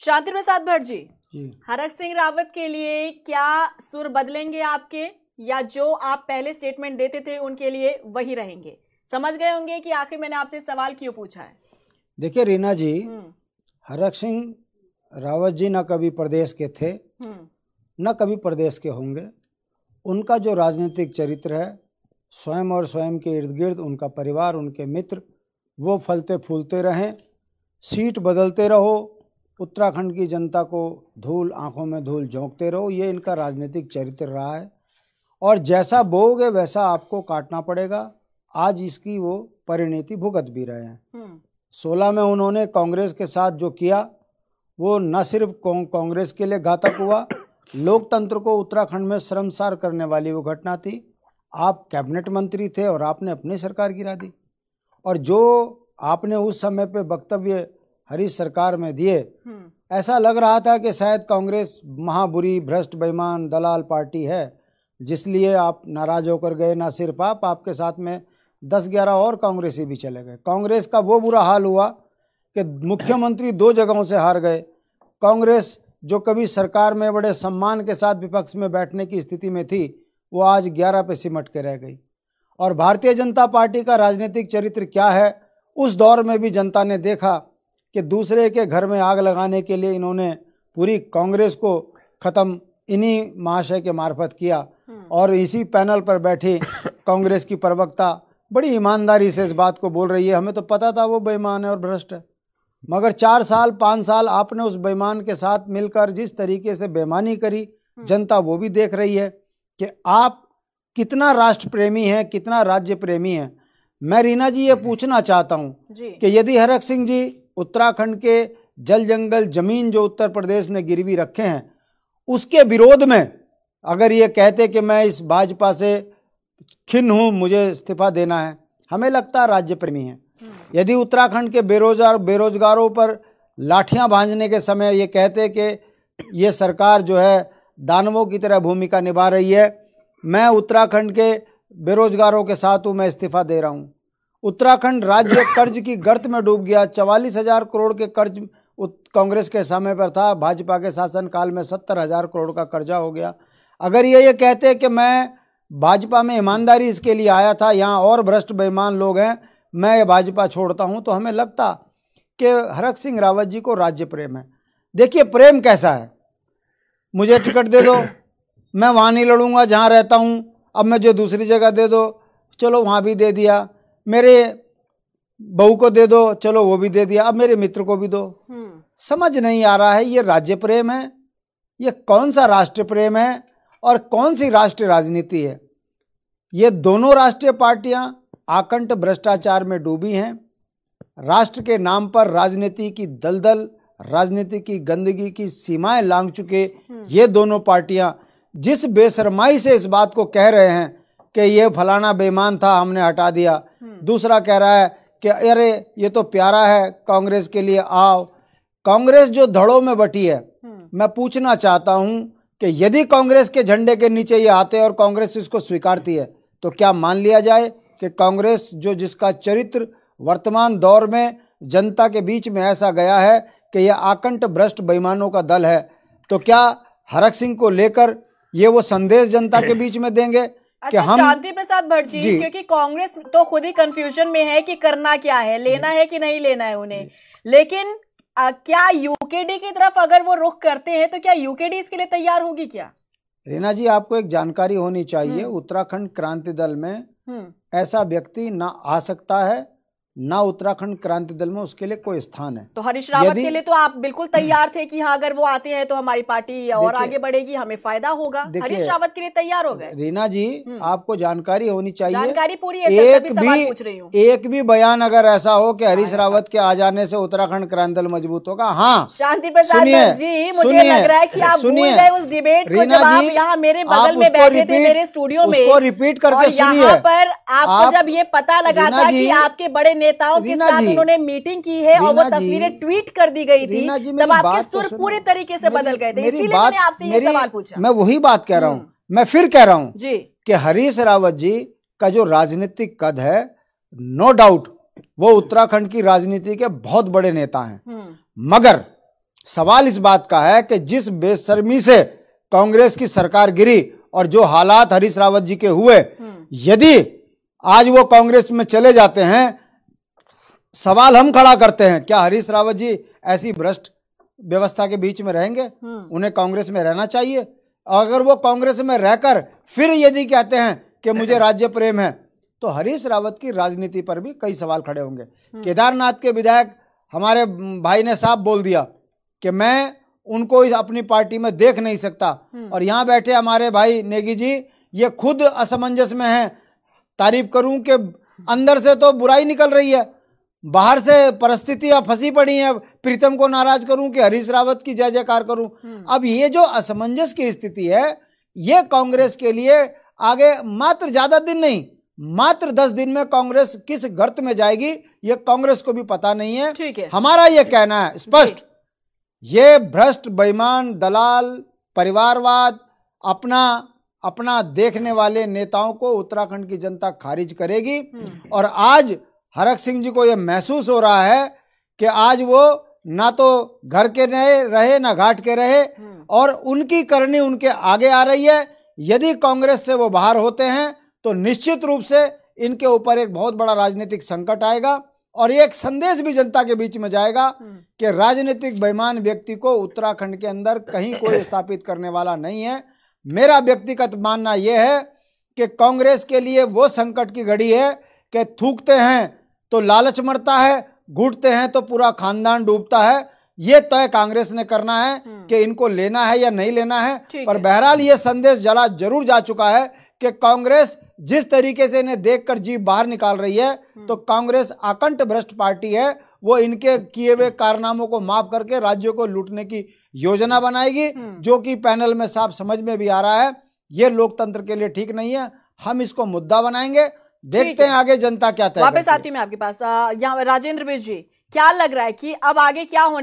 शांति प्रसाद भट्ट जी, जी, हरक सिंह रावत के लिए क्या सुर बदलेंगे आपके, या जो आप पहले स्टेटमेंट देते थे उनके लिए वही रहेंगे? समझ गए होंगे कि आखिर मैंने आपसे सवाल क्यों पूछा है। देखिए रीना जी, हरक सिंह रावत जी न कभी प्रदेश के थे न कभी प्रदेश के होंगे। उनका जो राजनीतिक चरित्र है, स्वयं और स्वयं के इर्द गिर्द उनका परिवार, उनके मित्र, वो फलते फूलते रहें, सीट बदलते रहो, उत्तराखंड की जनता को धूल आंखों में धूल झोंकते रहो, ये इनका राजनीतिक चरित्र रहा है। और जैसा बोओगे वैसा आपको काटना पड़ेगा। आज इसकी वो परिणति भुगत भी रहे हैं। 16 में उन्होंने कांग्रेस के साथ जो किया वो न सिर्फ कांग्रेस के लिए घातक हुआ, लोकतंत्र को उत्तराखंड में शर्मसार करने वाली वो घटना थी। आप कैबिनेट मंत्री थे और आपने अपनी सरकार गिरा दी। और जो आपने उस समय पे वक्तव्य हरीश सरकार में दिए, ऐसा लग रहा था कि शायद कांग्रेस महाबुरी भ्रष्ट बेईमान दलाल पार्टी है, जिसलिए आप नाराज होकर गए। ना सिर्फ आप, आपके साथ में 10-11 और कांग्रेसी भी चले गए। कांग्रेस का वो बुरा हाल हुआ कि मुख्यमंत्री 2 जगहों से हार गए। कांग्रेस जो कभी सरकार में बड़े सम्मान के साथ विपक्ष में बैठने की स्थिति में थी, वो आज 11 पे सिमट के रह गई। और भारतीय जनता पार्टी का राजनीतिक चरित्र क्या है, उस दौर में भी जनता ने देखा कि दूसरे के घर में आग लगाने के लिए इन्होंने पूरी कांग्रेस को ख़त्म इन्हीं महाशय के मार्फत किया। और इसी पैनल पर बैठी कांग्रेस की प्रवक्ता बड़ी ईमानदारी से इस बात को बोल रही है, हमें तो पता था वो बेईमान है और भ्रष्ट है, मगर 4 साल 5 साल आपने उस बेईमान के साथ मिलकर जिस तरीके से बेईमानी करी, जनता वो भी देख रही है कि आप कितना राष्ट्र प्रेमी हैं, कितना राज्य प्रेमी हैं। मैं रीना जी ये पूछना चाहता हूँ कि यदि हरक सिंह जी उत्तराखंड के जल जंगल जमीन जो उत्तर प्रदेश ने गिरवी रखे हैं, उसके विरोध में अगर ये कहते कि मैं इस भाजपा से खिन्न हूँ, मुझे इस्तीफा देना है, हमें लगता है राज्य प्रेमी है। यदि उत्तराखंड के बेरोजगारों पर लाठियां भांजने के समय ये कहते कि ये सरकार जो है दानवों की तरह भूमिका निभा रही है, मैं उत्तराखंड के बेरोजगारों के साथ हूँ, मैं इस्तीफा दे रहा हूँ। उत्तराखंड राज्य कर्ज की गर्त में डूब गया। 44,000 करोड़ के कर्ज कांग्रेस के समय पर था, भाजपा के शासनकाल में 70,000 करोड़ का कर्जा हो गया। अगर ये कहते कि मैं भाजपा में ईमानदारी इसके लिए आया था, यहाँ और भ्रष्ट बेईमान लोग हैं, मैं ये भाजपा छोड़ता हूँ, तो हमें लगता कि हरक सिंह रावत जी को राज्य प्रेम है। देखिए प्रेम कैसा है, मुझे टिकट दे दो, मैं वहाँ नहीं लड़ूंगा जहाँ रहता हूँ, अब मुझे दूसरी जगह दे दो, चलो वहाँ भी दे दिया, मेरे बहू को दे दो, चलो वो भी दे दिया, अब मेरे मित्र को भी दो। समझ नहीं आ रहा है ये राज्य प्रेम है, ये कौन सा राष्ट्र प्रेम है और कौन सी राष्ट्रीय राजनीति है। ये दोनों राष्ट्रीय पार्टियां आकंठ भ्रष्टाचार में डूबी हैं। राष्ट्र के नाम पर राजनीति की दलदल, राजनीति की गंदगी की सीमाएं लांघ चुके ये दोनों पार्टियां जिस बेशर्माई से इस बात को कह रहे हैं कि ये फलाना बेईमान था, हमने हटा दिया, दूसरा कह रहा है कि अरे ये तो प्यारा है, कांग्रेस के लिए आओ। कांग्रेस जो धड़ों में बटी है, मैं पूछना चाहता हूं कि यदि कांग्रेस के झंडे के नीचे ये आते और कांग्रेस इसको स्वीकारती है, तो क्या मान लिया जाए कि कांग्रेस जो जिसका चरित्र वर्तमान दौर में जनता के बीच में ऐसा गया है कि यह आकंठ भ्रष्ट बेईमानों का दल है, तो क्या हरक सिंह को लेकर ये वो संदेश जनता के बीच में देंगे कि हम शांति प्रसाद भट्ट जी, क्योंकि कांग्रेस तो खुद ही कंफ्यूजन में है कि करना क्या है, लेना है कि नहीं लेना है उन्हें। लेकिन क्या यूकेडी की तरफ अगर वो रुख करते हैं तो क्या यूकेडी इसके लिए तैयार होगी क्या? रीना जी, आपको एक जानकारी होनी चाहिए, उत्तराखंड क्रांति दल में ऐसा व्यक्ति ना आ सकता है, ना उत्तराखंड क्रांति दल में उसके लिए कोई स्थान है। तो हरीश रावत के लिए तो आप बिल्कुल तैयार थे कि हाँ अगर वो आते हैं तो हमारी पार्टी और आगे बढ़ेगी, हमें फायदा होगा। हरीश रावत के लिए तैयार हो गए। रीना जी, आपको जानकारी होनी चाहिए, जानकारी पूरी है, एक भी बयान अगर ऐसा हो कि हरीश रावत के आ जाने से उत्तराखंड क्रांति दल मजबूत होगा। हाँ, शांति प्रसाद जी, मुझे लग रहा है कि आप भूल गए उस डिबेट को जब आप यहाँ मेरे बगल में बैठे थे मेरे स्टूडियो में, उसको रिपीट करके सुनिए। यहाँ पर आपको जब ये पता लगा था कि आपके बड़े नेताओं के साथ उन्होंने मीटिंग की है और वो तस्वीरें ट्वीट कर दी गई थी, तब आपके सुर पूरे तरीके से बदल गए थे। इसीलिए मैंने आपसे ये सवाल पूछा। मैं वही बात कह रहा हूँ, मैं फिर कह रहा हूँ जी कि हरीश रावत जी का जो राजनीतिक कद है, नो डाउट वो उत्तराखंड की राजनीति के बहुत बड़े नेता हैं, मगर सवाल इस बात का है कि जिस बेशर्मी से कांग्रेस की सरकार गिरी और जो हालात हरीश रावत जी के हुए, यदि आज वो कांग्रेस में चले जाते हैं, सवाल हम खड़ा करते हैं, क्या हरीश रावत जी ऐसी भ्रष्ट व्यवस्था के बीच में रहेंगे? उन्हें कांग्रेस में रहना चाहिए। अगर वो कांग्रेस में रहकर फिर यदि कहते हैं कि मुझे राज्य प्रेम है, तो हरीश रावत की राजनीति पर भी कई सवाल खड़े होंगे। केदारनाथ के विधायक हमारे भाई ने साफ बोल दिया कि मैं उनको इस अपनी पार्टी में देख नहीं सकता, और यहाँ बैठे हमारे भाई नेगी जी ये खुद असमंजस में हैं। तारीफ करूं कि अंदर से तो बुराई निकल रही है, बाहर से परिस्थितियां फंसी पड़ी हैं। प्रीतम को नाराज करूं कि हरीश रावत की जय जयकार करूं। अब ये जो असमंजस की स्थिति है, ये कांग्रेस के लिए आगे मात्र ज्यादा दिन नहीं, मात्र 10 दिन में कांग्रेस किस गर्त में जाएगी ये कांग्रेस को भी पता नहीं है। ठीक है, हमारा ये कहना है स्पष्ट, ये भ्रष्ट बेईमान दलाल परिवारवाद अपना देखने वाले नेताओं को उत्तराखंड की जनता खारिज करेगी। और आज हरक सिंह जी को यह महसूस हो रहा है कि आज वो ना तो घर के रहे ना घाट के रहे, और उनकी करनी उनके आगे आ रही है। यदि कांग्रेस से वो बाहर होते हैं तो निश्चित रूप से इनके ऊपर एक बहुत बड़ा राजनीतिक संकट आएगा, और एक संदेश भी जनता के बीच में जाएगा कि राजनीतिक बेईमान व्यक्ति को उत्तराखंड के अंदर कहीं कोई स्थापित करने वाला नहीं है। मेरा व्यक्तिगत मानना यह है कि कांग्रेस के लिए वो संकट की घड़ी है कि थूकते हैं तो लालच मरता है, घुटते हैं तो पूरा खानदान डूबता है। ये तय कांग्रेस ने करना है कि इनको लेना है या नहीं लेना है। पर बहरहाल ये संदेश जरूर जा चुका है कि कांग्रेस जिस तरीके से इन्हें देखकर जीभ बाहर निकाल रही है, तो कांग्रेस आकंठ भ्रष्ट पार्टी है। वो इनके किए हुए कारनामों को माफ करके राज्यों को लूटने की योजना बनाएगी, जो कि पैनल में साफ समझ में भी आ रहा है। ये लोकतंत्र के लिए ठीक नहीं है। हम इसको मुद्दा बनाएंगे, देखते हैं आगे जनता क्या तय करती है। वापस आती हूँ मैं आपके पास। यहाँ राजेंद्र बिष्ट जी, क्या लग रहा है कि अब आगे क्या होने